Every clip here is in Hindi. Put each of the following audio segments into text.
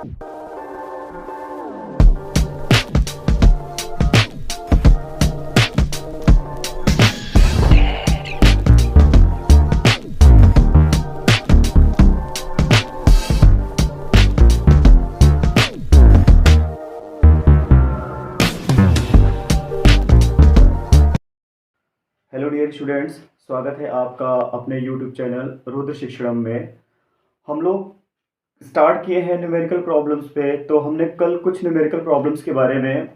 हेलो डियर स्टूडेंट्स, स्वागत है आपका अपने यूट्यूब चैनल रुद्र शिक्षणम में। हम लोग स्टार्ट किए हैं न्यूमेरिकल प्रॉब्लम्स पे। तो हमने कल कुछ न्यूमेरिकल प्रॉब्लम्स के बारे में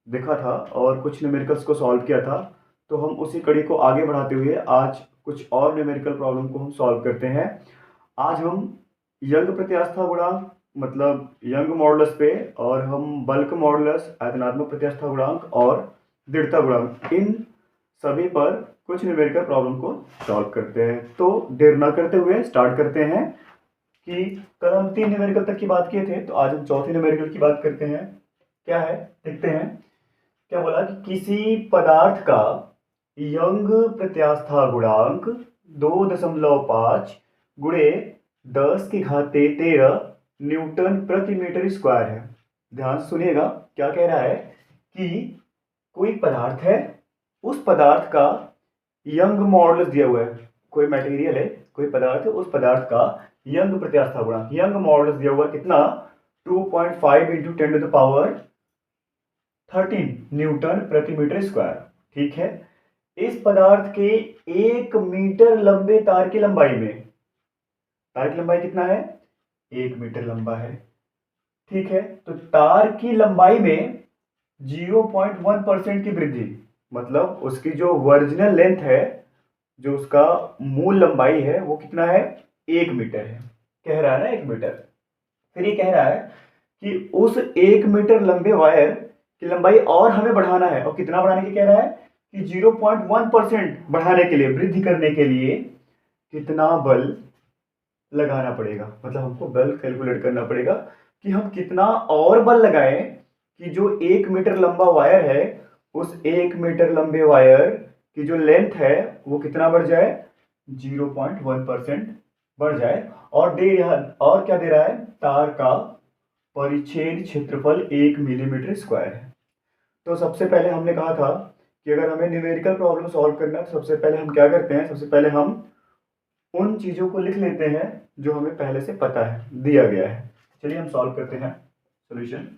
देखा था और कुछ न्यूमेरिकल्स को सॉल्व किया था। तो हम उसी कड़ी को आगे बढ़ाते हुए आज कुछ और न्यूमेरिकल प्रॉब्लम को हम सॉल्व करते हैं। आज हम यंग प्रत्यास्था गुणांक मतलब यंग मॉडुलस पे, और हम बल्क मॉडुलस, आयतनात्मक प्रत्यास्था गुणांक और दृढ़ता गुणांक, इन सभी पर कुछ न्यूमेरिकल प्रॉब्लम को सॉल्व करते हैं। तो देर न करते हुए स्टार्ट करते हैं कि कल हम 3 न्यूमेरिकल तक की बात किए थे, तो आज हम चौथे न्यूमेरिकल की बात करते हैं। क्या है देखते हैं। क्या बोला कि किसी पदार्थ का यंग प्रत्यास्था गुणांक 2.5 गुणे 10⁻13 न्यूटन प्रति मीटर स्क्वायर है। ध्यान से सुनिएगा, क्या कह रहा है कि कोई पदार्थ है, उस पदार्थ का यंग मॉडुलस दिया हुआ है। कोई मटेरियल है, कोई पदार्थ है, उस पदार्थ का यंग प्रत्यास्था गुणांक, यंग मॉडुलस दिया हुआ कितना, 2.5 × 10⁻13 न्यूटन प्रति मीटर स्क्वायर। ठीक है। इस पदार्थ के 1 मीटर लंबे तार की लंबाई में, तार की लंबाई कितना है, 1 मीटर लंबा है। ठीक है। तो तार की लंबाई में 0.1% की वृद्धि, मतलब उसकी जो ओरिजिनल लेंथ है, जो उसका मूल लंबाई है, वो कितना है, 1 मीटर है। कह रहा है ना 1 मीटर। फिर ये कह रहा है कि उस 1 मीटर लंबे वायर की लंबाई और हमें बढ़ाना है। और कितना बढ़ाने की कह रहा है कि 0.1% बढ़ाने के लिए, वृद्धि करने के लिए कितना बल लगाना पड़ेगा। मतलब हमको बल कैलकुलेट करना पड़ेगा कि हम कितना और बल लगाएं कि जो 1 मीटर लंबा वायर है, उस 1 मीटर लंबे वायर की जो लेंथ है वो कितना बढ़ जाए, 0.1% बढ़ जाए। और क्या दे रहा है, तार का परिच्छेद क्षेत्रफल 1 मिलीमीटर स्क्वायर है। तो सबसे पहले हमने कहा था कि अगर हमें न्यूमेरिकल प्रॉब्लम सॉल्व करना है तो सबसे पहले हम क्या करते हैं, सबसे पहले हम उन चीजों को लिख लेते हैं जो हमें पहले से पता है, दिया गया है। चलिए हम सॉल्व करते हैं सॉल्यूशन।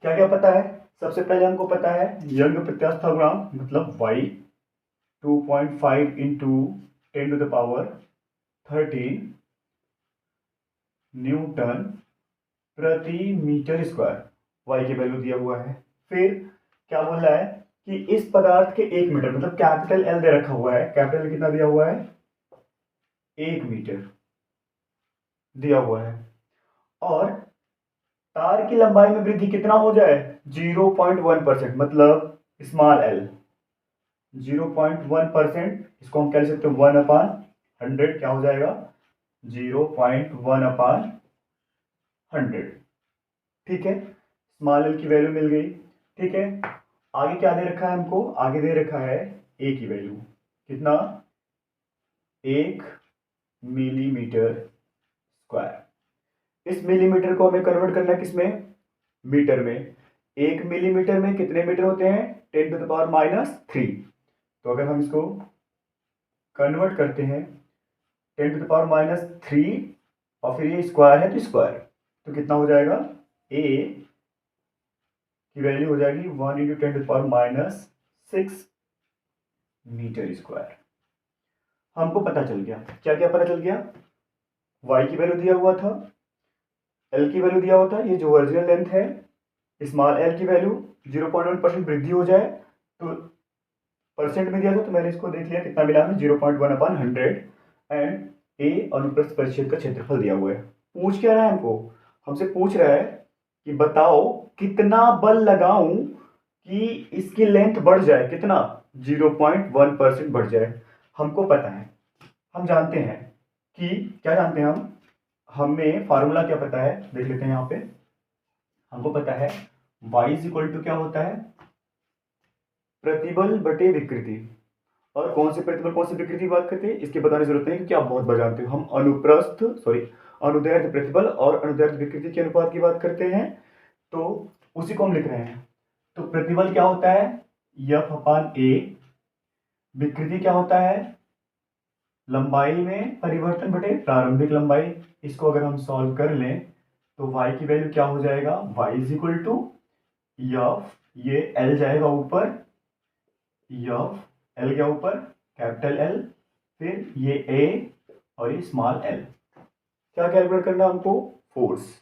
क्या क्या पता है, सबसे पहले हमको पता है यंग प्रत्यास्था गुणांक मतलब y 2.5 × 10⁻13 न्यूटन प्रति मीटर स्क्वायर, y की वैल्यू दिया हुआ है। फिर क्या बोल रहा है कि इस पदार्थ के 1 मीटर मतलब कैपिटल L दे रखा हुआ है। कैपिटल L कितना दिया हुआ है, 1 मीटर दिया हुआ है। और तार की लंबाई में वृद्धि कितना हो जाए, 0.1%, मतलब स्मॉल l 0.1%। इसको हम कह सकते हैं 1/100। क्या हो जाएगा, 0.1/100। ठीक है, स्मॉल l की वैल्यू मिल गई। ठीक है, आगे क्या दे रखा है हमको, आगे दे रखा है a की वैल्यू कितना, 1 मिलीमीटर स्क्वायर। इस मिलीमीटर को हमें कन्वर्ट करना है किसमें, मीटर में। 1 मिलीमीटर में कितने मीटर होते हैं, 10⁻³ तो अगर हम इसको कन्वर्ट करते हैं 10⁻³ और फिर ये स्क्वायर है तो स्क्वायर, तो कितना हो जाएगा, a की वैल्यू हो जाएगी 1 × 10⁻6 मीटर स्क्वायर। हमको पता चल गया, क्या क्या पता चल गया, y की वैल्यू दिया हुआ था, l की वैल्यू दिया हुआ था, ये जो ओरिजिनल लेंथ है, स्मॉल l की वैल्यू 0.1% वृद्धि हो जाए तो परसेंट में दिया था, तो मैंने इसको देख लिया कितना मिला हमें, 0.1/100। एंड a अनुप्रस्थ परिच्छेद का क्षेत्रफल दिया हुआ है। पूछ क्या रहा है हमको, हमसे पूछ रहा है कि बताओ कितना बल लगाऊं कि इसकी लेंथ बढ़ जाए, कितना, 0.1% बढ़ जाए। हमको पता है, हम जानते हैं कि क्या जानते हैं हमें फार्मूला क्या पता है, देख लेते हैं यहाँ पे। हमको पता है y = क्या होता है, प्रतिबल बटे विकृति। और कौन से प्रतिबल कौन सी विकृति की बात करते हैं, इसकी बताने की जरूरत नहीं क्योंकि आप बहुत बार जानते हो। हम अनुप्रस्थ अनुदैर्ध्य प्रतिबल और अनुदैर्ध्य विकृति के अनुपात की बात करते हैं, तो उसी को हम लिख रहे हैं। तो प्रतिबल क्या होता है, F/A, विकृति क्या होता है, लंबाई में परिवर्तन बटे प्रारंभिक लंबाई। इसको अगर हम सॉल्व कर लें तो y की वैल्यू क्या हो जाएगा, y is equal to F, ये L जाएगा ऊपर, F L गया ऊपर, कैपिटल L, फिर ये A और ये स्मॉल l। क्या कैलकुलेट करना है हमको, फोर्स,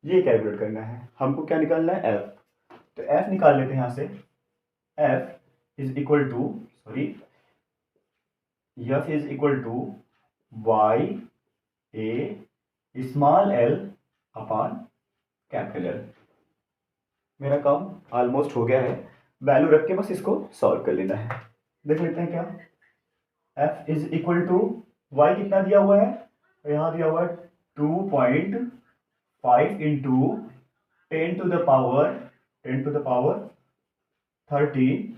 ये कैलकुलेट करना है हमको। क्या निकालना है, F। तो F निकाल लेते हैं यहाँ से। F is equal to F is equal to y a small l upon capital L। मेरा काम ऑलमोस्ट हो गया है, वैल्यू रख के बस इसको सॉल्व कर लेना है। देख लेते हैं क्या, F is equal to y कितना दिया हुआ है, यहाँ दिया हुआ है 2.5 into 10 to the power 13।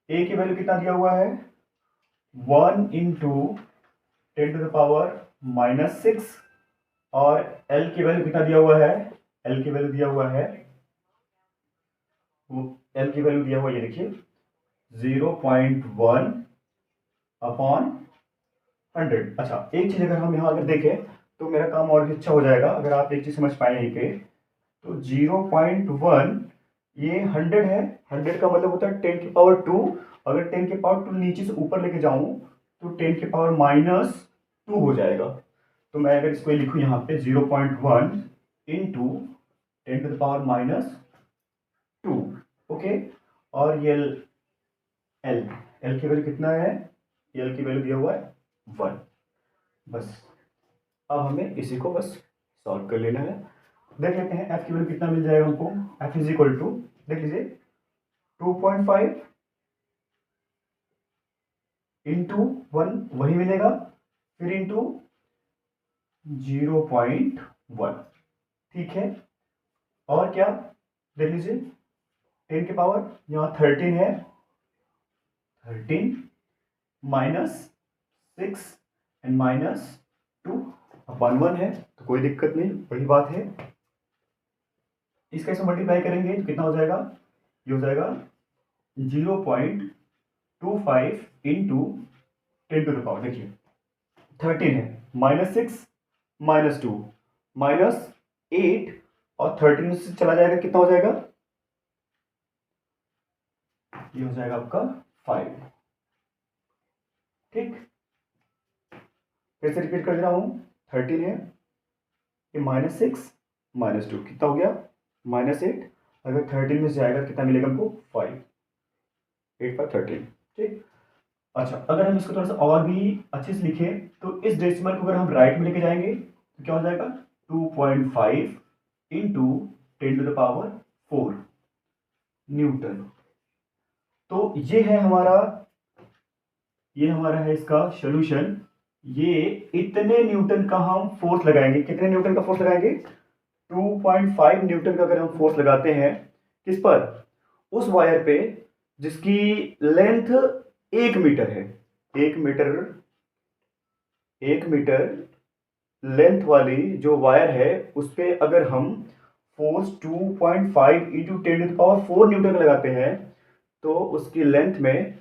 a की वैल्यू कितना दिया हुआ है, 1 इंटू 10 to the power -6, और l की वैल्यू कितना दिया हुआ है, l की वैल्यू दिया हुआ है, l की वैल्यू दिया हुआ ये देखिए 0.1 अपॉन 100। अच्छा, एक चीज अगर हम यहाँ अगर देखें तो मेरा काम और भी अच्छा हो जाएगा। अगर आप एक चीज समझ पाए यहीं पे, तो 0.1 ये 100 है, 100 का मतलब होता है 10⁻²। अगर 10⁻² नीचे से ऊपर लेके जाऊं तो 10⁻⁻² हो जाएगा। तो मैं अगर इसको लिखूं यहाँ पे 0.1 इंटू 10⁻⁻², ओके। और ये एल की वैल्यू कितना है, एल की वैल्यू दिया हुआ है 1। बस अब हमें इसी को बस सॉल्व कर लेना है। देख लेते हैं एफ की वैल्यू कितना मिल जाएगा हमको। एफ इज इक्वल टू, देख लीजिए 2.5 इंटू 1 वही मिलेगा, फिर इंटू 0.1, ठीक है। और क्या, देख लीजिए 10 की पावर यहाँ 13 है, 13 -6 एंड -2 अपन 1 है, तो कोई दिक्कत नहीं, वही बात है। इसका इसमें मल्टीप्लाई करेंगे तो कितना हो जाएगा, ये हो जाएगा 0.25 इंटू 10 to the power, देखिए 13 है, -6 -2 -8, और 13 से चला जाएगा कितना हो जाएगा, ये हो जाएगा आपका 5, ठीक। फिर से रिपीट कर दे रहा हूं, 13 है, ये -6 -2 कितना हो गया, -8। अगर 13 में से जाएगा कितना मिलेगा हमको, 5, 8 5 13, ठीक। अच्छा, अगर हम इसको थोड़ा सा और भी अच्छे से लिखें तो इस डेसिमल को अगर हम राइट में लेके जाएंगे तो क्या हो जाएगा, 2.5 into 10 to the power 4 Newton. तो ये हमारा है इसका सोल्यूशन। ये इतने न्यूटन का हम फोर्स लगाएंगे, कितने न्यूटन का फोर्स लगाएंगे, 2.5 न्यूटन का अगर हम फोर्स लगाते हैं, किस पर, उस वायर पे जिसकी लेंथ 1 मीटर है। 1 मीटर लेंथ वाली जो वायर है उस पे अगर हम force 2.5 into 10 to the power 4 Newton का लगाते हैं तो उसकी लेंथ में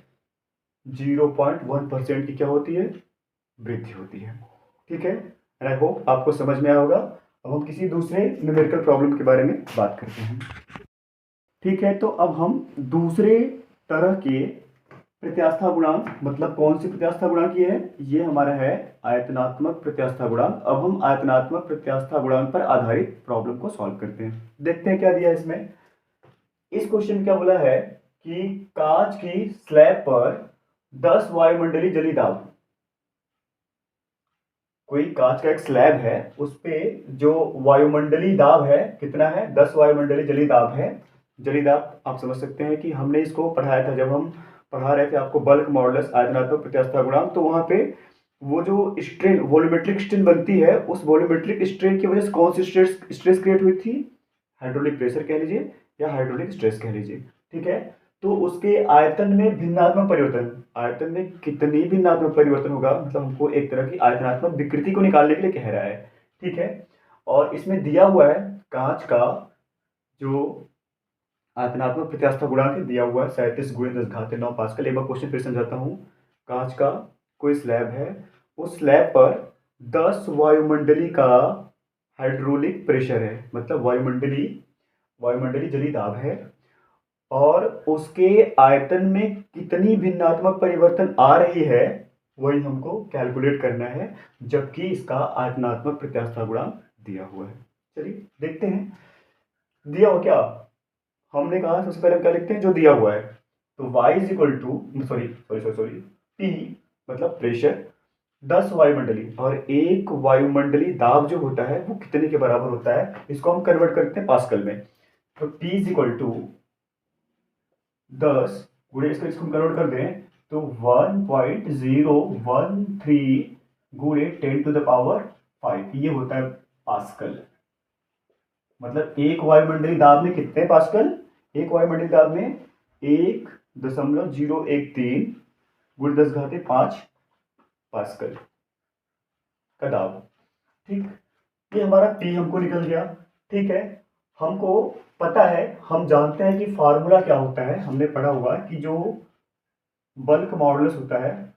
0.1% की क्या होती है, वृद्धि होती है, ठीक है। एंड आई होप आपको समझ में आया होगा। अब हम किसी दूसरे न्यूमेरिकल प्रॉब्लम के बारे में बात करते हैं, ठीक है। तो अब हम दूसरे तरह के प्रत्यास्था गुणांक, मतलब कौन सी प्रत्यास्था गुणांक ये है, ये हमारा है आयतनात्मक प्रत्यास्था गुणांक। अब हम आयतनात्मक प्रत्यास्था गुणांक पर आधारित प्रॉब्लम को सॉल्व करते हैं। देखते हैं क्या दिया है इसमें। इस क्वेश्चन में क्या बोला है कि कांच की स्लैब पर 10 वायुमंडलीय जली दाब, कोई कांच का एक स्लैब है उस पे जो वायुमंडलीय दाब है कितना है, 10 वायुमंडलीय जली दाब है। जली दाब आप समझ सकते हैं कि हमने इसको पढ़ाया था जब हम पढ़ा रहे थे आपको बल्क मॉडुलस आयतनात्मक प्रत्यास्था गुणांक। तो वहां पे वो जो स्ट्रेन, वॉल्यूमेट्रिक स्ट्रेन बनती है, उस वॉल्यूमेट्रिक स्ट्रेन की वजह से कौन सी स्ट्रेस क्रिएट हुई थी, हाइड्रोलिक प्रेशर कह लीजिए या हाइड्रोलिक स्ट्रेस कह लीजिए, ठीक है। तो उसके आयतन में भिन्नात्मक परिवर्तन, आयतन में कितनी भिन्नात्मक परिवर्तन होगा, मतलब हमको एक तरह की आयतनात्मक विकृति को निकालने के लिए कह रहा है ठीक है। और इसमें दिया हुआ है कांच का जो आयतनात्मक प्रत्यास्था गुणांक दिया हुआ है 37 × 10⁻⁹ पास्कल। एक बार क्वेश्चन फिर समझाता हूँ। कांच का कोई स्लैब है, उस स्लैब पर 10 वायुमंडली का हाइड्रोलिक प्रेशर है, मतलब वायुमंडली जली दाब है, और उसके आयतन में कितनी भिन्नात्मक परिवर्तन आ रही है वही हमको कैलकुलेट करना है, जबकि इसका आयतनात्मक प्रत्यास्था गुणांक दिया हुआ है। चलिए देखते हैं दिया हुआ क्या। हमने कहा सबसे पहले हम क्या लिखते हैं जो दिया हुआ है, तो y is equal to sorry P मतलब प्रेशर 10 वायुमंडली, और एक वायुमंडली दाब जो होता है वो कितने के बराबर होता है, इसको हम कन्वर्ट करते हैं पास्कल में। तो P इज इक्वल टू 10 गुणे इसको हम कन्वर्ट कर दें तो 1.013 गुणे 10⁵ ये होता है पास्कल। मतलब एक वायुमंडली दाब में कितने पास्कल, एक वायुमंडली दाब में 1.013 गुणे 10⁵ पास्कल का दाब। ठीक, ये हमारा P हमको निकल गया। ठीक है, हमको पता है, हम जानते हैं कि फार्मूला क्या होता है, हमने पढ़ा हुआ कि जो बल्क मॉडुलस होता है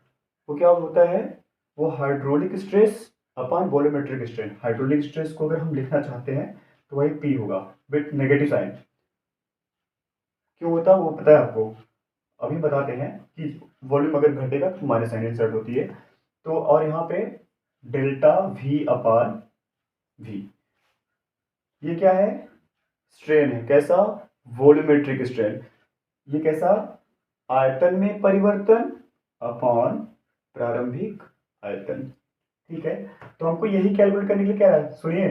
वो क्या होता है, वो hydraulic stress upon volumetric strain. Hydraulic stress को अगर हम लिखना चाहते हैं तो वही P होगा विथ नेगेटिव साइन। क्यों होता है वो पता है आपको, अभी बताते हैं कि वॉल्यूम अगर घटेगा तो माइनस साइन इंसर्ट होती है। तो और यहाँ पे डेल्टा V अपॉन V, ये क्या है, स्ट्रेन है। कैसा, वॉल्यूमेट्रिक स्ट्रेन। ये कैसा, आयतन में परिवर्तन अपॉन प्रारंभिक आयतन। ठीक है, तो हमको यही कैलकुलेट करने के लिए क्या है, सुनिए,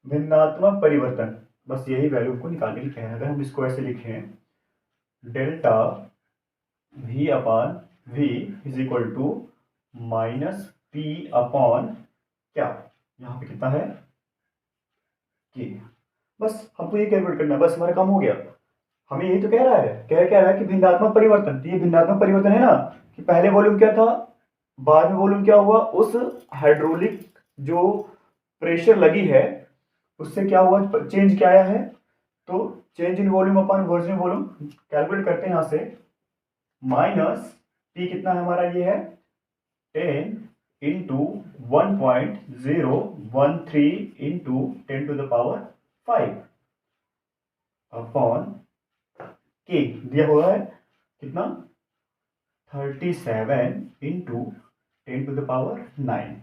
भिन्नात्मक परिवर्तन, बस यही वैल्यू को निकालने के लिए है। अगर हम इसको ऐसे लिखें delta V upon V is equal to minus P upon क्या, यहाँ पे कितना है K। बस हमको ये कैलकुलेट करना है, बस हमारा काम हो गया। हमें यही तो कह रहा है, क्या रहा है कि भिन्नात्मक परिवर्तन। तो ये भिन्नात्मक परिवर्तन है ना, कि पहले वॉल्यूम क्या था, बाद में वॉल्यूम क्या हुआ, उस हाइड्रोलिक जो प्रेशर लगी है उससे क्या हुआ, चेंज क्या आया है। तो change in volume upon virgin volume calculate करते हैं यहाँ से। माइनस P कितना है हमारा, ये है 10 इंटू 1.013 इंटू 10⁵ अपॉन K दिया हुआ है कितना, 37 इंटू 10⁹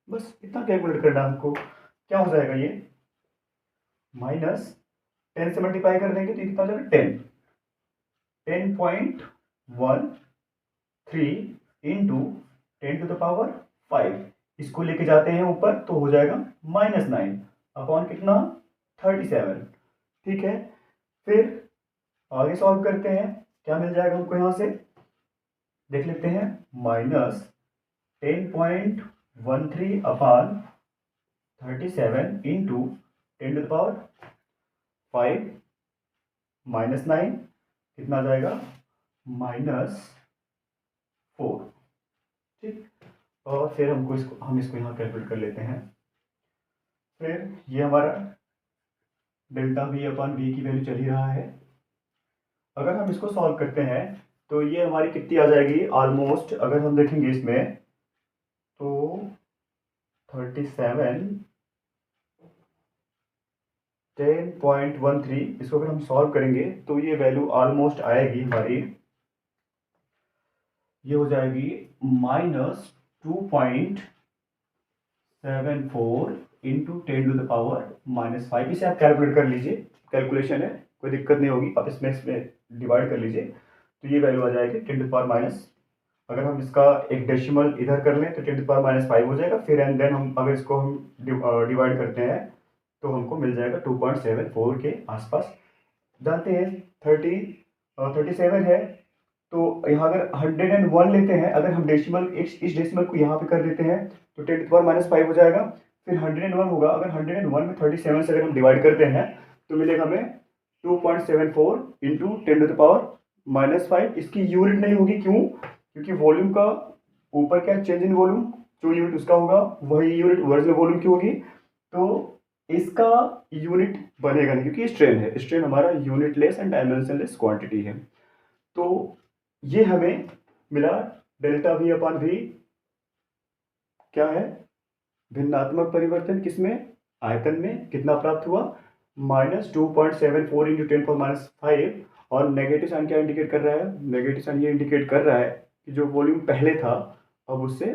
बस इतना कैलकुलेट करना हमको। क्या हो जाएगा ये, माइनस 10 से मल्टीप्लाई कर देंगे तो ये कितना हो जाएगा 10.13 इंटू 10⁵। इसको लेके जाते हैं ऊपर तो हो जाएगा -9 अपॉन कितना 37। ठीक है, फिर आगे सॉल्व करते हैं, क्या मिल जाएगा हमको यहाँ से देख लेते हैं। माइनस 10.13 अपॉन 37 इंटू 10⁵ -9 कितना आ जाएगा, -4। ठीक, और फिर हम इसको यहाँ कैलकुलेट कर लेते हैं। फिर ये हमारा डेल्टा V अपॉन V की वैल्यू चल ही रहा है। अगर हम इसको सॉल्व करते हैं तो ये हमारी कितनी आ जाएगी, ऑलमोस्ट अगर हम देखेंगे इसमें तो 37 10.13, इसको अगर हम सॉल्व करेंगे तो ये वैल्यू ऑलमोस्ट आएगी हमारी, ये हो जाएगी -2.74 इंटू 10⁻⁻5। इसे आप कैलकुलेट कर लीजिए, कैलकुलेशन है, कोई दिक्कत नहीं होगी। आप इसमें डिवाइड कर लीजिए तो ये वैल्यू आ जाएगी 10⁻। अगर हम इसका एक डेसिमल इधर कर लें तो 10⁻5 हो जाएगा। फिर एंड देन हम अगर इसको हम डिवाइड करते हैं तो हमको मिल जाएगा 2.74 के आसपास। जानते हैं 37 है, तो यहाँ अगर 101 लेते हैं, अगर हम डेसिमल इस डेसिमल को यहाँ पे कर देते हैं तो 10⁻5 हो जाएगा। फिर 101 होगा, अगर 101 में 37 से अगर हम डिवाइड करते हैं तो मिलेगा हमें 2.74 इंटू 10⁻5। इसकी यूनिट नहीं होगी, क्यों, क्योंकि वॉल्यूम का ऊपर क्या चेंज इन वॉल्यूम, जो यूनिट उसका होगा वही यूनिट वर्जिनल वॉल्यूम की होगी। तो इसका यूनिट बनेगा नहीं क्योंकि स्ट्रेन है, स्ट्रेन हमारा यूनिटलेस एंड डायमेंशनलेस क्वांटिटी है। तो ये हमें मिला डेल्टा वी अपॉन वी क्या है, भिन्नात्मक परिवर्तन किसमें, आयतन में कितना प्राप्त हुआ, -2.74 इंटू 10⁻⁵। और नेगेटिव साइन क्या इंडिकेट कर रहा है, नेगेटिव साइन ये इंडिकेट कर रहा है कि जो वॉल्यूम पहले था अब उससे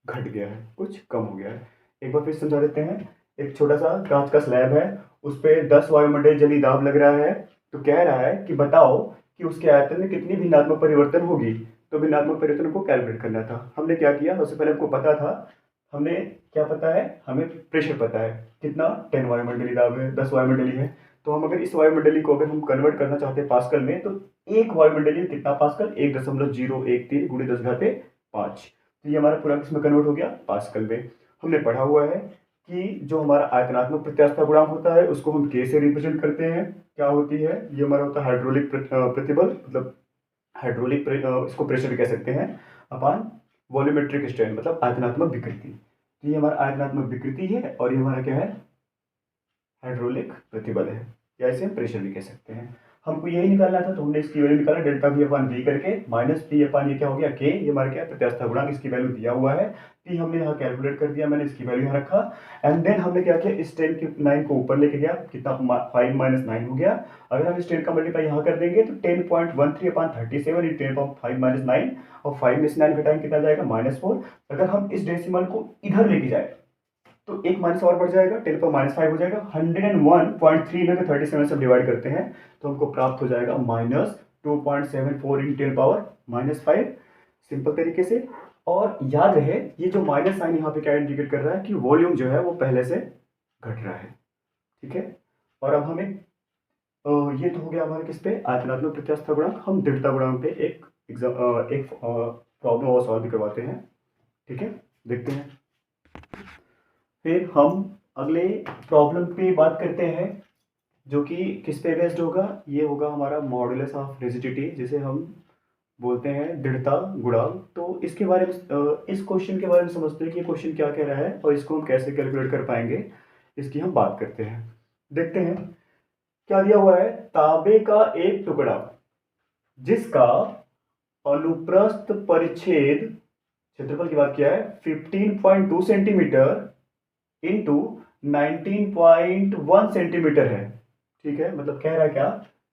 घट गया है, कुछ कम हो गया है। एक बार फिर समझा देते हैं। एक छोटा सा कांच का स्लैब है, उस पर 10 वायुमंडलीय जलीय दाब लग रहा है। तो कह रहा है कि बताओ कि उसके आयतन में कितनी भिन्नात्मक परिवर्तन होगी। तो भिन्नात्मक परिवर्तन को कैलकुलेट करना था। हमने क्या किया, सबसे पहले हमको पता था, हमने क्या पता है, हमें प्रेशर पता है कितना, 10 वायुमंडलीय दाब है, 10 वायुमंडलीय है। तो हम अगर इस वायुमंडलीय को अगर हम कन्वर्ट करना चाहते हैं पास्कल में, तो एक वायुमंडलीय कितना पास्कल, 1.013 गुणे 10⁵5। तो ये हमारा पूरा किसमें कन्वर्ट हो गया, पास्कल में। हमने पढ़ा हुआ है कि जो हमारा आयतनात्मक प्रत्यास्थता गुणांक होता है उसको हम के से रिप्रेजेंट करते हैं। क्या होती है, ये हमारा होता है हाइड्रोलिक प्रतिबल, मतलब हाइड्रोलिक इसको प्रेशर भी कह सकते हैं, अपान वॉल्यूमेट्रिक स्ट्रेन मतलब आयतनात्मक विकृति। तो ये हमारा आयतनात्मक विकृति है और ये हमारा क्या है, हाइड्रोलिक प्रतिबल है, या इसे हम प्रेशर भी कह सकते हैं। हमको यही निकालना था, तो हमने इसकी वैल्यू निकाला डेल्टा वी अपॉन वी करके, माइनस पी अपॉन ये क्या हो गया के, ये हमारा क्या है प्रत्यास्थता गुणांक, इसकी वैल्यू दिया हुआ है। पी हमने यहाँ कैलकुलेट कर दिया, मैंने इसकी वैल्यू यहाँ रखा। एंड देन हमने क्या किया, इस 10 की 9 को ऊपर लेके गया, कितना 5 - 9 हो गया। अगर हम इस 10 का मल्टीप्लाई यहाँ कर देंगे तो 10.13 अपॉन 37 इंटू 10⁻5 - 9, और 5 में से 9 घटाएंगे कितना जाएगा, -4। अगर हम इस डेसिमल को इधर लेके जाए तो एक माइनस और बढ़ जाएगा, 10⁻5 हो जाएगा। 101.3 में 37 से डिवाइड करते हैं तो हमको प्राप्त हो जाएगा -2.74 × 10⁻⁻5, सिंपल तरीके से। और याद रहे ये जो माइनस साइन यहाँ पे क्या इंडिकेट कर रहा है कि वॉल्यूम जो है वो पहले से घट रहा है, ठीक है। और अब हमें ये तो हो गया हमारे किस पे, आयतनात्मक प्रत्यास्थता गुणांक। हम दृढ़ता गुणांक पे एक प्रॉब्लम और सॉल्व भी करवाते हैं, ठीक है, देखते हैं। फिर हम अगले प्रॉब्लम पे बात करते हैं जो कि किस पे बेस्ड होगा, ये होगा हमारा मॉडुलस ऑफ रिजिडिटी, जिसे हम बोलते हैं दृढ़ता गुणांक। तो इसके बारे में इस क्वेश्चन के बारे में समझते हैं कि क्वेश्चन क्या कह रहा है और इसको हम कैसे कैलकुलेट कर पाएंगे, इसकी हम बात करते हैं। देखते हैं क्या दिया हुआ है, तांबे का एक टुकड़ा जिसका अनुप्रस्थ परिच्छेद, क्षेत्रफल की बात किया है, 15.2 सेंटीमीटर इंटू 19.1 सेंटीमीटर है, ठीक है। मतलब कह रहा है क्या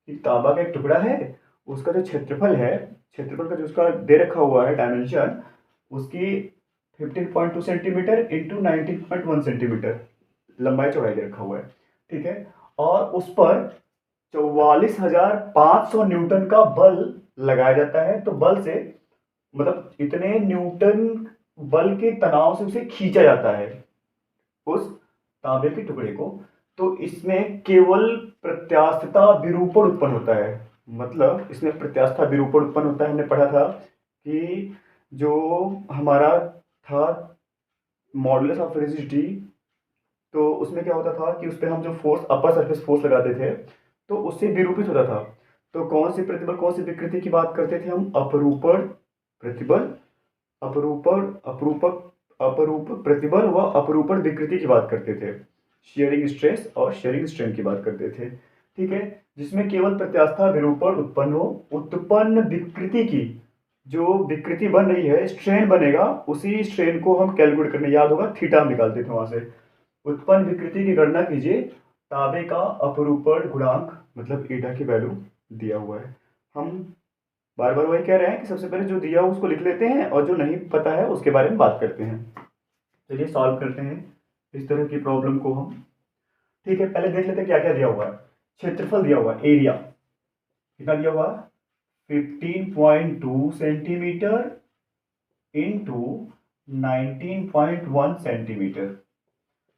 कि तांबा का एक टुकड़ा है, उसका जो क्षेत्रफल है, क्षेत्रफल का जो उसका दे रखा हुआ है डायमेंशन, उसकी 15.2 सेंटीमीटर इंटू 19.1 सेंटीमीटर लंबाई चौड़ाई दे रखा हुआ है, ठीक है। और उस पर 44,500 न्यूटन का बल लगाया जाता है। तो बल से मतलब इतने न्यूटन बल के तनाव से उसे खींचा जाता है, उस तांबे के टुकड़े को। तो इसमें केवल प्रत्यास्थता विरूपण उत्पन्न होता है, मतलब इसमें प्रत्यास्थता विरूपण उत्पन्न होता है। हमने पढ़ा था कि जो हमारा था मॉडुलस ऑफ रिजिडिटी, तो उसमें क्या होता था कि उस पर हम जो फोर्स, अपर सरफेस फोर्स लगाते थे तो उससे विरूपित होता था। तो कौन सी प्रतिबल, कौन सी विकृति की बात करते थे हम, अपरूपण प्रतिबल, अपरूपण अपरूपक अपरूपक प्रतिबल व अपरूपण विकृति की बात करते थे। शेयरिंग स्ट्रेस और शेयरिंग स्ट्रेन की बात करते थे, ठीक है। जिसमें केवल प्रत्यास्थता विरूपण उत्पन्न हो, उत्पन्न विकृति की जो विकृति बन रही है, स्ट्रेन बनेगा, उसी स्ट्रेन को हम कैलकुलेट करने, याद होगा थीटा हम निकालते थे वहां से। उत्पन्न विकृति की गणना कीजिए, तांबे का अपरूपण गुणांक मतलब ईटा की वैल्यू दिया हुआ है। हम बार बार वही कह रहे हैं कि सबसे पहले जो दिया हो उसको लिख लेते हैं और जो नहीं पता है उसके बारे में बात करते हैं। चलिए सॉल्व करते हैं इस तरह की प्रॉब्लम को हम, ठीक है। पहले देख लेते हैं क्या क्या दिया हुआ है। क्षेत्रफल दिया हुआ है, एरिया कितना दिया हुआ है, 15.2 सेंटीमीटर इंटू 19.1 सेंटीमीटर।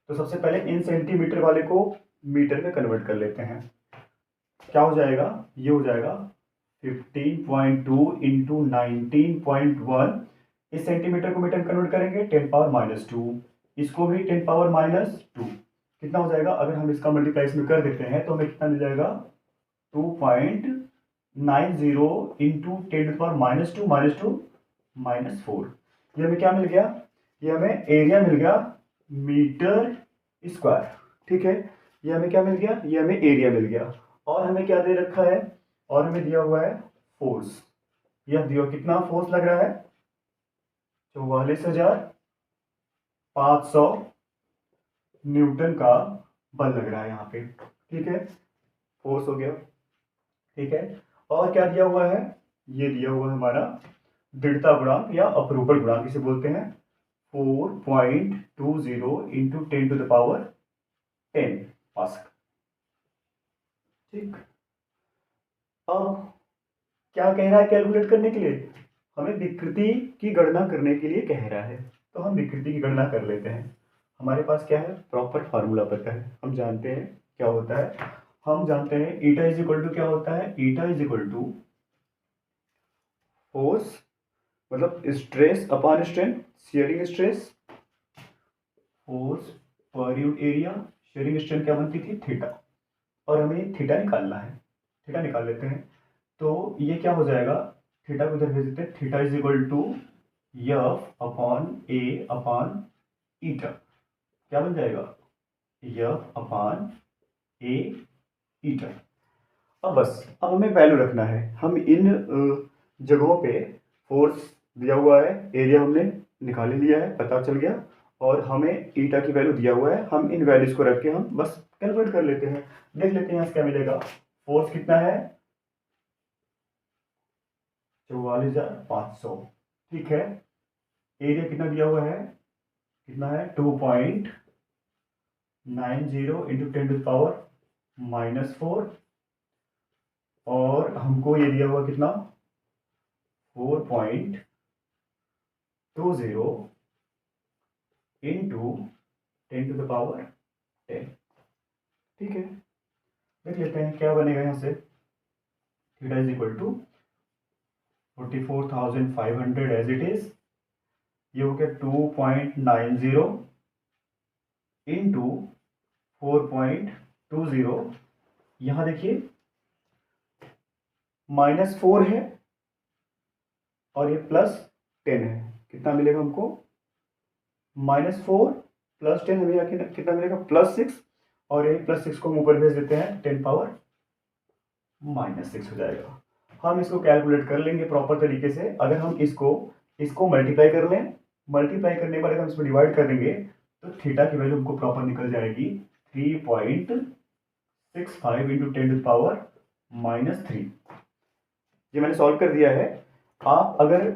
तो सबसे पहले इन सेंटीमीटर वाले को मीटर में कन्वर्ट कर लेते हैं। क्या हो जाएगा, ये हो जाएगा 15.2 इंटू 19.1। इस सेंटीमीटर को मीटर में कन्वर्ट करेंगे 10⁻², इसको भी 10⁻²। कितना हो जाएगा, अगर हम इसका मल्टीप्लाई इसमें कर देते हैं तो हमें कितना मिल जाएगा, 2.90 इंटू 10⁻²-2 -4। ये हमें क्या मिल गया, ये हमें एरिया मिल गया मीटर स्क्वायर। ठीक है, ये हमें क्या मिल गया, ये हमें एरिया मिल गया। और हमें क्या दे रखा है, और हमें दिया हुआ है फोर्स। यह दिया कितना फोर्स लग रहा है, 44,500 न्यूटन का बल लग रहा है यहाँ पे। ठीक है, फोर्स हो गया। ठीक है, और क्या दिया हुआ है, ये दिया हुआ है हमारा दृढ़ता गुणांक या अपरूपण गुणांक इसे बोलते हैं, 4.20 इंटू 10⁻10 पास्कल। ठीक, अब क्या कह रहा है कैलकुलेट करने के लिए, हमें विकृति की गणना करने के लिए कह रहा है। तो हम विकृति की गणना कर लेते हैं। हमारे पास क्या है, प्रॉपर फार्मूला पता है, हम जानते हैं क्या होता है। हम जानते हैं ईटा इज इक्वल टू क्या होता है, eta is equal to force मतलब stress upon strain, shearing stress, force per unit area, shearing strain क्या बनती थी, थीटा। और हमें थीटा निकालना है, थीटा निकाल लेते हैं। तो ये क्या हो जाएगा, थीटा को इधर भेज देते हैं, theta is equal to F upon A upon eta. क्या बन जाएगा, एफ अपॉन ए ईटा। अब बस, अब हमें वैल्यू रखना है। हम इन जगहों पे फोर्स दिया हुआ है, एरिया हमने निकाल लिया है, पता चल गया, और हमें ईटा की वैल्यू दिया हुआ है। हम इन वैल्यूज को रख के हम बस कैलकुलेट कर लेते हैं, देख लेते हैं यहाँ से क्या मिलेगा। फोर्स कितना है, 44,500। ठीक है, एरिया कितना दिया हुआ है, कितना है, 2.90 इंटू 10⁻⁻4, और हमको ये दिया हुआ कितना, 4.20 इंटू 10⁻10। ठीक है, देख लेते हैं क्या बनेगा यहाँ से। Theta is equal to 44,500 as it is, ये हो गया 2.90 इंटू 4.20। यहाँ देखिए -4 है और ये +10 है, कितना मिलेगा हमको, -4 +10 हमें यहाँ कितना मिलेगा, +6, और ये +6 को हम ऊपर भेज देते हैं, 10⁻⁻6 हो जाएगा। हम इसको कैलकुलेट कर लेंगे प्रॉपर तरीके से। अगर हम इसको मल्टीप्लाई कर लें, मल्टीप्लाई करने के बाद अगर हम इसको डिवाइड कर देंगे तो थीटा की वैल्यू हमको प्रॉपर निकल जाएगी 3.65 इंटू 10⁻⁻3। ये मैंने सॉल्व कर दिया है। आप अगर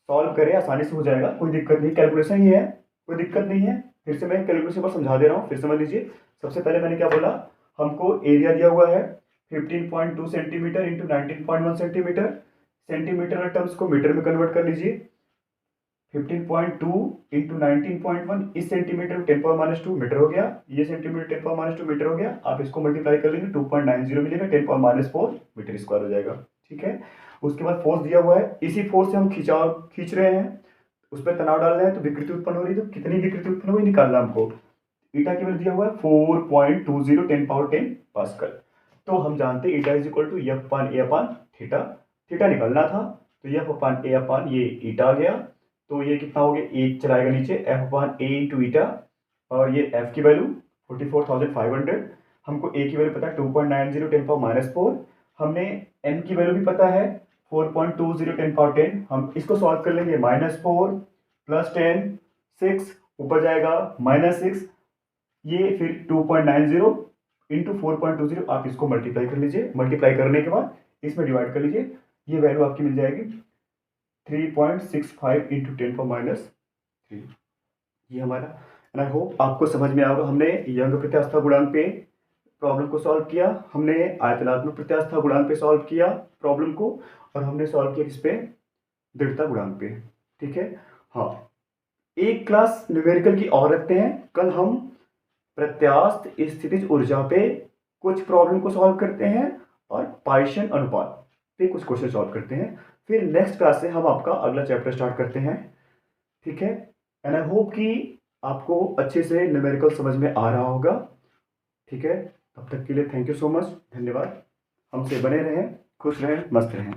सॉल्व करें आसानी से हो जाएगा, कोई दिक्कत नहीं, कैलकुलेशन ही है, कोई दिक्कत नहीं है। फिर से मैं कैलकुलेशन पर समझा दे रहा हूँ, फिर समझ लीजिए। सबसे पहले मैंने क्या बोला, हमको एरिया दिया हुआ है 15.2 centimetre into 19.1 centimetre. Centimetre terms को मीटर में कन्वर्ट कर लीजिए। 15.2 इंटू 19.1, इस सेंटीमीटर 10⁻⁻2 मीटर हो गया, ये सेंटीमीटर 10⁻⁻2 मीटर हो गया। आप इसको मल्टीप्लाई कर लेंगे, 2.90 मिलेगा, 10⁻⁻4 मीटर स्क्वायर हो जाएगा। ठीक है, उसके बाद फोर्स दिया हुआ है, इसी फोर्स से हम खींच रहे हैं, उस पर तनाव डाल रहे हैं, तो विकृति उत्पन्न हो रही है। तो कितनी विकृति उत्पन्न हुई निकालना हमको। ईटा की वैल्यू दिया हुआ है 4.20 10⁻10 पास्कल। तो हम जानते हैं eta is equal to F upon A upon theta. Theta निकालना था, तो एफ अपान ए अपान ये ईटा आ गया। तो ये कितना हो गया, एक चलाएगा नीचे, एफ अपान ए इंटू ईटा, और ये एफ की वैल्यू 44,500। हमको ए की वैल्यू पता है 2.90 10⁻⁻4। हमने एन की वैल्यू भी पता है 4.20 10⁻10। हम इसको सॉल्व कर लेंगे, -4 +10 6, ऊपर जाएगा -6, ये फिर 2.90 इंटू 4.20। आप इसको मल्टीप्लाई कर लीजिए, मल्टीप्लाई करने के बाद इसमें डिवाइड कर लीजिए, ये वैल्यू आपकी मिल जाएगी 3.65 इंटू 10⁻3। ये हमारा, एंड आई होप आपको समझ में आएगा। हमने यंग प्रत्यास्था गुणांक पे प्रॉब्लम को सॉल्व किया, हमने आयतनात्मक प्रत्यास्था गुणांक पे सॉल्व किया प्रॉब्लम को, और हमने सॉल्व किया किस पे, दृढ़ता गुणांक पे। ठीक है, हाँ, एक क्लास न्यूमेरिकल की और रखते हैं। कल हम प्रत्यास्थ स्थितिज ऊर्जा पे कुछ प्रॉब्लम को सॉल्व करते हैं, और पाइशन अनुपात पे कुछ क्वेश्चन सॉल्व करते हैं। फिर नेक्स्ट क्लास से हम आपका अगला चैप्टर स्टार्ट करते हैं। ठीक है, एंड आई होप कि आपको अच्छे से न्यूमेरिकल समझ में आ रहा होगा। ठीक है, तब तक के लिए थैंक यू सो मच, धन्यवाद। हमसे बने रहें, खुश रहें, मस्त रहें।